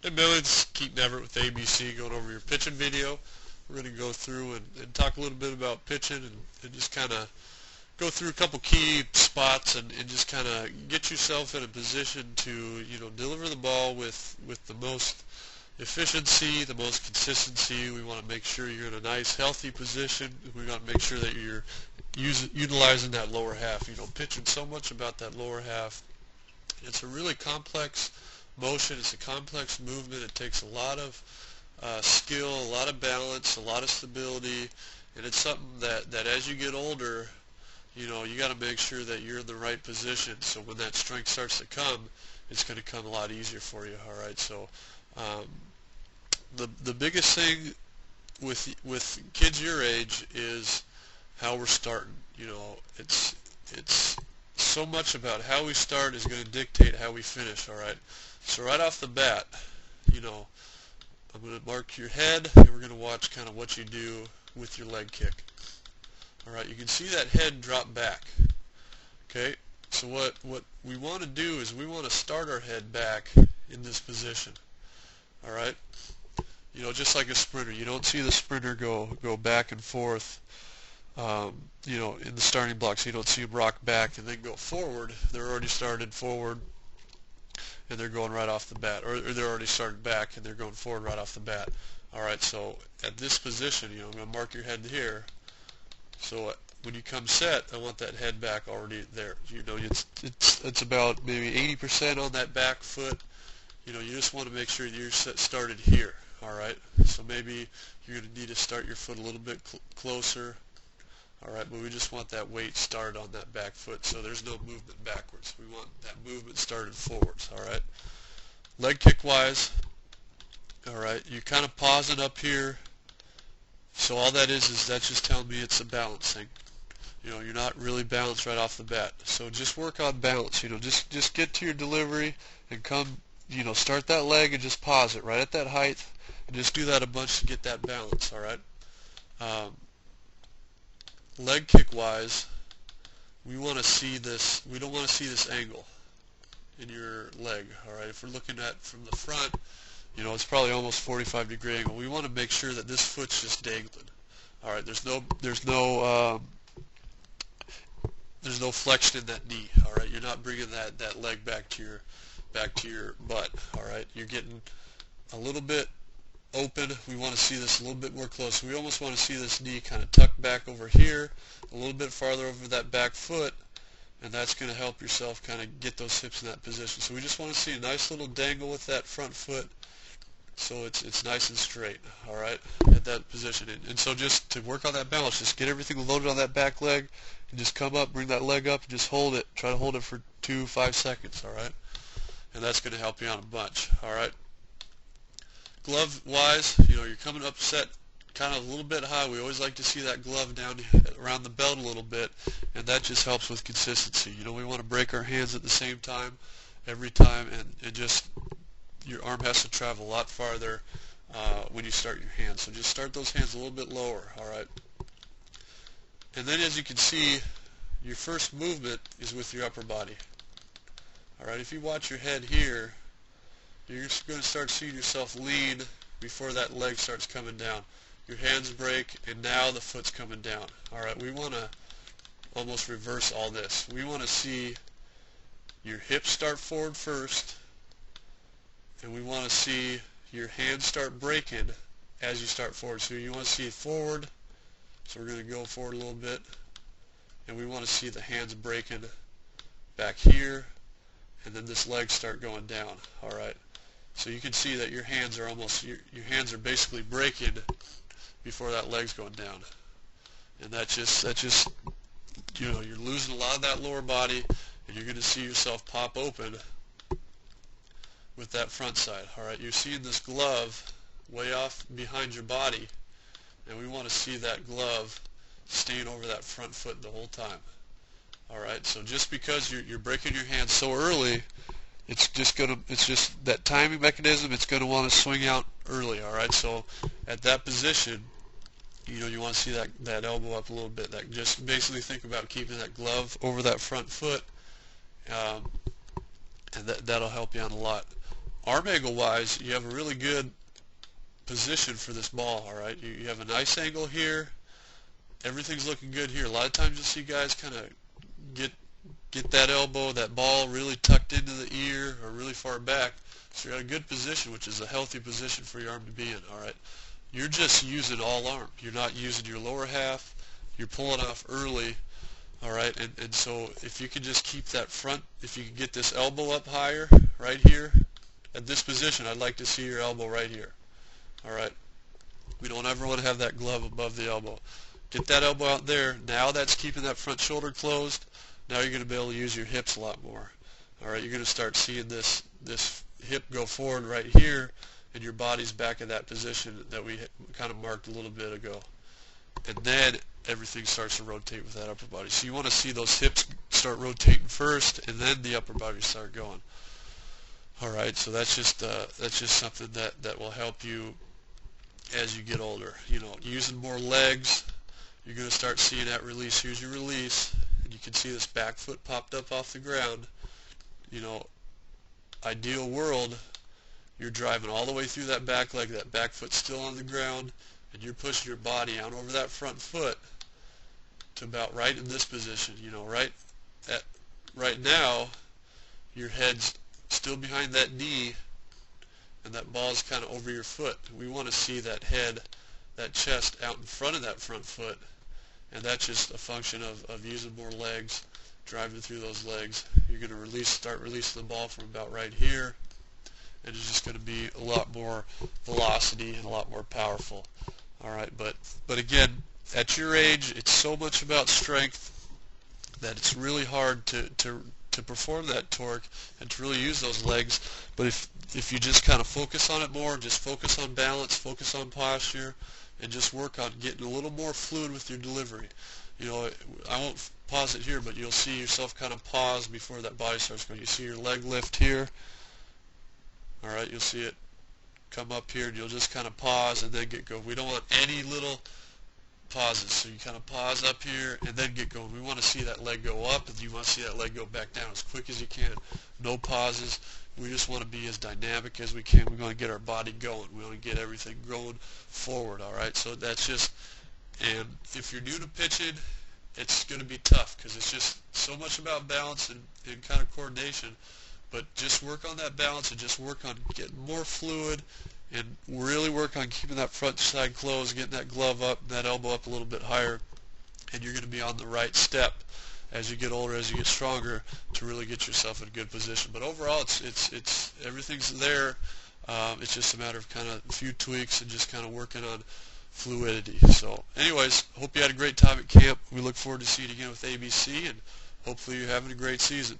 Hey Billy, it's Keaton Everett with ABC going over your pitching video. We're going to go through and talk a little bit about pitching and just kind of go through a couple key spots and just kind of get yourself in a position to, deliver the ball with the most efficiency, the most consistency. We want to make sure you're in a nice, healthy position. We want to make sure that you're utilizing that lower half. Pitching so much about that lower half. It's a really complex motion. It's a complex movement. It takes a lot of skill, a lot of balance, a lot of stability, and it's something that as you get older, you got to make sure that you're in the right position. So when that strength starts to come, it's going to come a lot easier for you. All right. So um, the biggest thing with kids your age is how we're starting. It's so much about how we start is going to dictate how we finish. All right. So right off the bat, you know, I'm going to mark your head, and we're going to watch kind of what you do with your leg kick. All right, you can see that head drop back. Okay, so what we want to do is we want to start our head back in this position. All right, just like a sprinter, you don't see the sprinter go back and forth. In the starting blocks, you don't see them rock back and then go forward. They're already started forward and they're going right off the bat, or they're already started back and they're going forward right off the bat. All right, so at this position, I'm going to mark your head here. So when you come set, I want that head back already there. It's about maybe 80% on that back foot. You just want to make sure you're started here. All right, so maybe you're going to need to start your foot a little bit closer. All right, but we just want that weight started on that back foot, so there's no movement backwards. We want that movement started forwards. All right, leg kick wise. All right, you're kind of pausing up here. So all that is that's just telling me it's a balance thing. You're not really balanced right off the bat. So just work on balance. Just get to your delivery and come. Start that leg and just pause it right at that height, and just do that a bunch to get that balance. All right. Leg kick wise, we want to see this. We don't want to see this angle in your leg. All right. If we're looking at from the front, it's probably almost 45-degree angle. We want to make sure that this foot's just dangling. All right, there's no flexion in that knee. All right, you're not bringing that leg back to your butt. All right, you're getting a little bit open. We want to see this a little bit more close. We almost want to see this knee kind of tucked back over here, a little bit farther over that back foot, and that's going to help yourself kind of get those hips in that position. So we just want to see a nice little dangle with that front foot, so it's nice and straight, all right, at that position. And so just to work on that balance, just get everything loaded on that back leg, and just come up, bring that leg up, and just hold it. Try to hold it for 5 seconds, all right? And that's going to help you out a bunch, all right? Glove-wise, you're coming up set kind of a little bit high. We always like to see that glove down around the belt a little bit, and that just helps with consistency. We want to break our hands at the same time every time, and just your arm has to travel a lot farther when you start your hands. So just start those hands a little bit lower, all right? And then as you can see, your first movement is with your upper body. All right, if you watch your head here, you're just going to start seeing yourself lean before that leg starts coming down. Your hands break, and now the foot's coming down. All right, we want to almost reverse all this. We want to see your hips start forward first, and we want to see your hands start breaking as you start forward. So you want to see it forward, so we're going to go forward a little bit, and we want to see the hands breaking back here, and then this leg start going down. All right, so you can see that your hands are your hands are basically breaking before that leg's going down, and that's just you're losing a lot of that lower body, and you're going to see yourself pop open with that front side. All right, you're seeing this glove way off behind your body, and we want to see that glove staying over that front foot the whole time. All right, so just because you're breaking your hands so early, it's just that timing mechanism. It's going to want to swing out early. All right, so at that position, you want to see that elbow up a little bit. That just basically think about keeping that glove over that front foot, and that'll help you out a lot. arm angle wise, you have a really good position for this ball. All right, you have a nice angle here. Everything's looking good here. A lot of times you'll see guys kind of get that elbow, that ball really tucked into the ear or really far back. So you're at a good position, which is a healthy position for your arm to be in. All right, you're just using all arm. You're not using your lower half. You're pulling off early. All right, and so if you can just keep that front, if you can get this elbow up higher right here at this position, I'd like to see your elbow right here. All right, we don't ever want to have that glove above the elbow. Get that elbow out there. Now that's keeping that front shoulder closed. Now you're going to be able to use your hips a lot more. All right, you're going to start seeing this hip go forward right here, and your body's back in that position that we kind of marked a little bit ago. And then everything starts to rotate with that upper body. So you want to see those hips start rotating first, and then the upper body start going. All right, so that's just something that will help you as you get older. You know, using more legs, you're going to start seeing that release. Here's your release, and you can see this back foot popped up off the ground. You know, ideal world, you're driving all the way through that back leg, that back foot still on the ground, and you're pushing your body out over that front foot to about right in this position. You know, right now, your head's still behind that knee, and that ball's kind of over your foot. We want to see that head, that chest out in front of that front foot, and that's just a function of using more legs, driving through those legs. You're going to start releasing the ball from about right here, and it's just going to be a lot more velocity and a lot more powerful. All right, but again, at your age, it's so much about strength that it's really hard to perform that torque and to really use those legs. But if you just kind of focus on it more, just focus on balance, focus on posture, and just work on getting a little more fluid with your delivery. You know, I won't pause it here, but you'll see yourself kind of pause before that body starts going. You see your leg lift here. All right, you'll see it come up here, and you'll just kind of pause and then get going. We don't want any little pauses, so you kind of pause up here and then get going. We want to see that leg go up, and you want to see that leg go back down as quick as you can. No pauses. We just want to be as dynamic as we can. We want to get our body going. We want to get everything going forward, all right? So that's just, and if you're new to pitching, it's going to be tough because it's just so much about balance and kind of coordination. But just work on that balance and just work on getting more fluid and really work on keeping that front side closed, getting that glove up, that elbow up a little bit higher, and you're going to be on the right step as you get older, as you get stronger, to really get yourself in a good position. But overall, it's everything's there. It's just a matter of kind of a few tweaks and just kind of working on fluidity. So anyways, hope you had a great time at camp. We look forward to seeing you again with ABC, and hopefully you're having a great season.